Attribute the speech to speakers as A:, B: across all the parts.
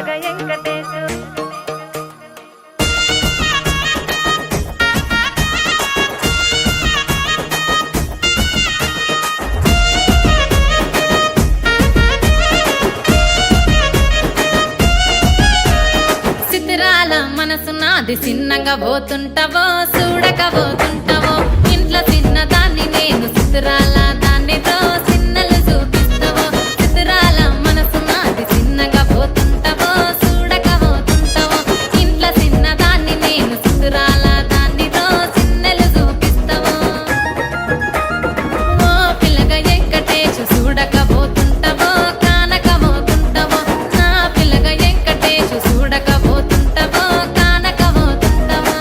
A: పిలగ వెంకటేశు
B: సిద్ధరాల మనసు నాది చిన్నగా పోతుంటావో చూడక పోతుంటావో ఇంట్లో చిన్నదాన్ని నేను సిద్ధరాల దాన్నితో చిన్నలు చూపిస్తావో సిద్ధరాల మనసు నాది చిన్నగా పోతుంటావో చూడక పోతుంటావో ఇంట్లో చిన్నదాన్ని నేను సిద్ధరాల దాన్నితో చిన్నలు చూపిస్తావో ఓ పిల్లగ వెంకటేశు చూడక పోతుంటావో కానక పోతుంటావో నా పిల్లగ వెంకటేశు చూడక పోతుంటావో కానక పోతుంటావో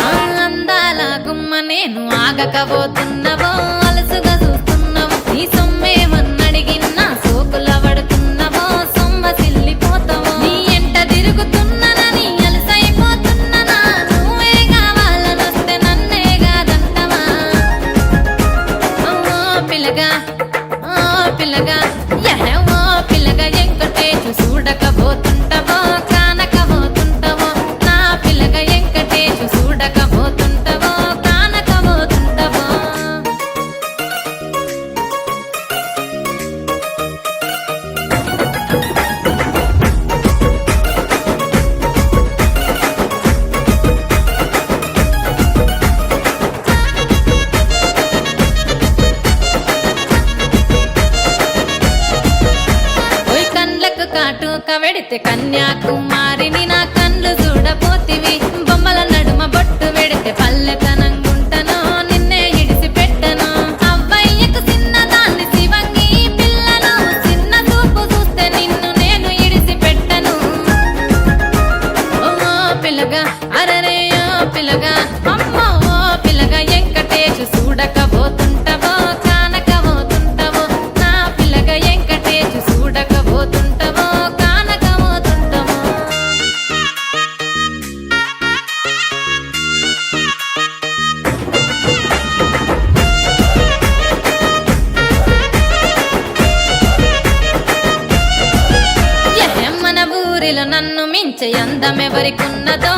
B: ఆ అందాల గుమ్మ నేను ఆగకపోతున్నవో అలసుగా చూస్తున్నవో నీ సొమ్మేమన్నడిగిన్నా సోకుల పడుతున్నవో సొమ్మ సిల్లిపోతావో నీ ఎంట తిరుగుతున్ననని అలసైపోతున్ననా నువ్వే కావాలనొస్తే నన్నే కాదంటవా ఓ పిల్లగా ఓ పిల్లగా ఓ పిల్లగ వెంకటేశు చూడకపోతుంటావో కానకపోతుంటావో నా పిల్లగ వెంకటేశు చూడకపోతుంటావో కానకపోతుంటావో ఓయ్ కండ్లకు కాటుక వెడితే కన్యాకుమారిని నా కండ్లు చూడపోతివి బొమ్మల నడుమ బొట్టు వెడితే పల్లెతనంగుంటను నిన్నే ఇడిసి పెట్టను అవ్వయ్యకు చిన్నదాన్ని శివంగి పిల్లను చిన్న చూపు చూస్తే నిన్ను నేను ఇడిసి పెట్టను ఓ పిల్లగా అరరే ఓ పిల్లగా అమ్మో ఓ పిల్లగా వెంకటేశు చూడకపోతుంటావో కానకపోతుంటావో నా పిల్లగా వెంకటేశు చూడకపోతుంటావో కానకపోతుంటావో మన ఊరిలో నన్ను మించే అందమెవరికున్నదో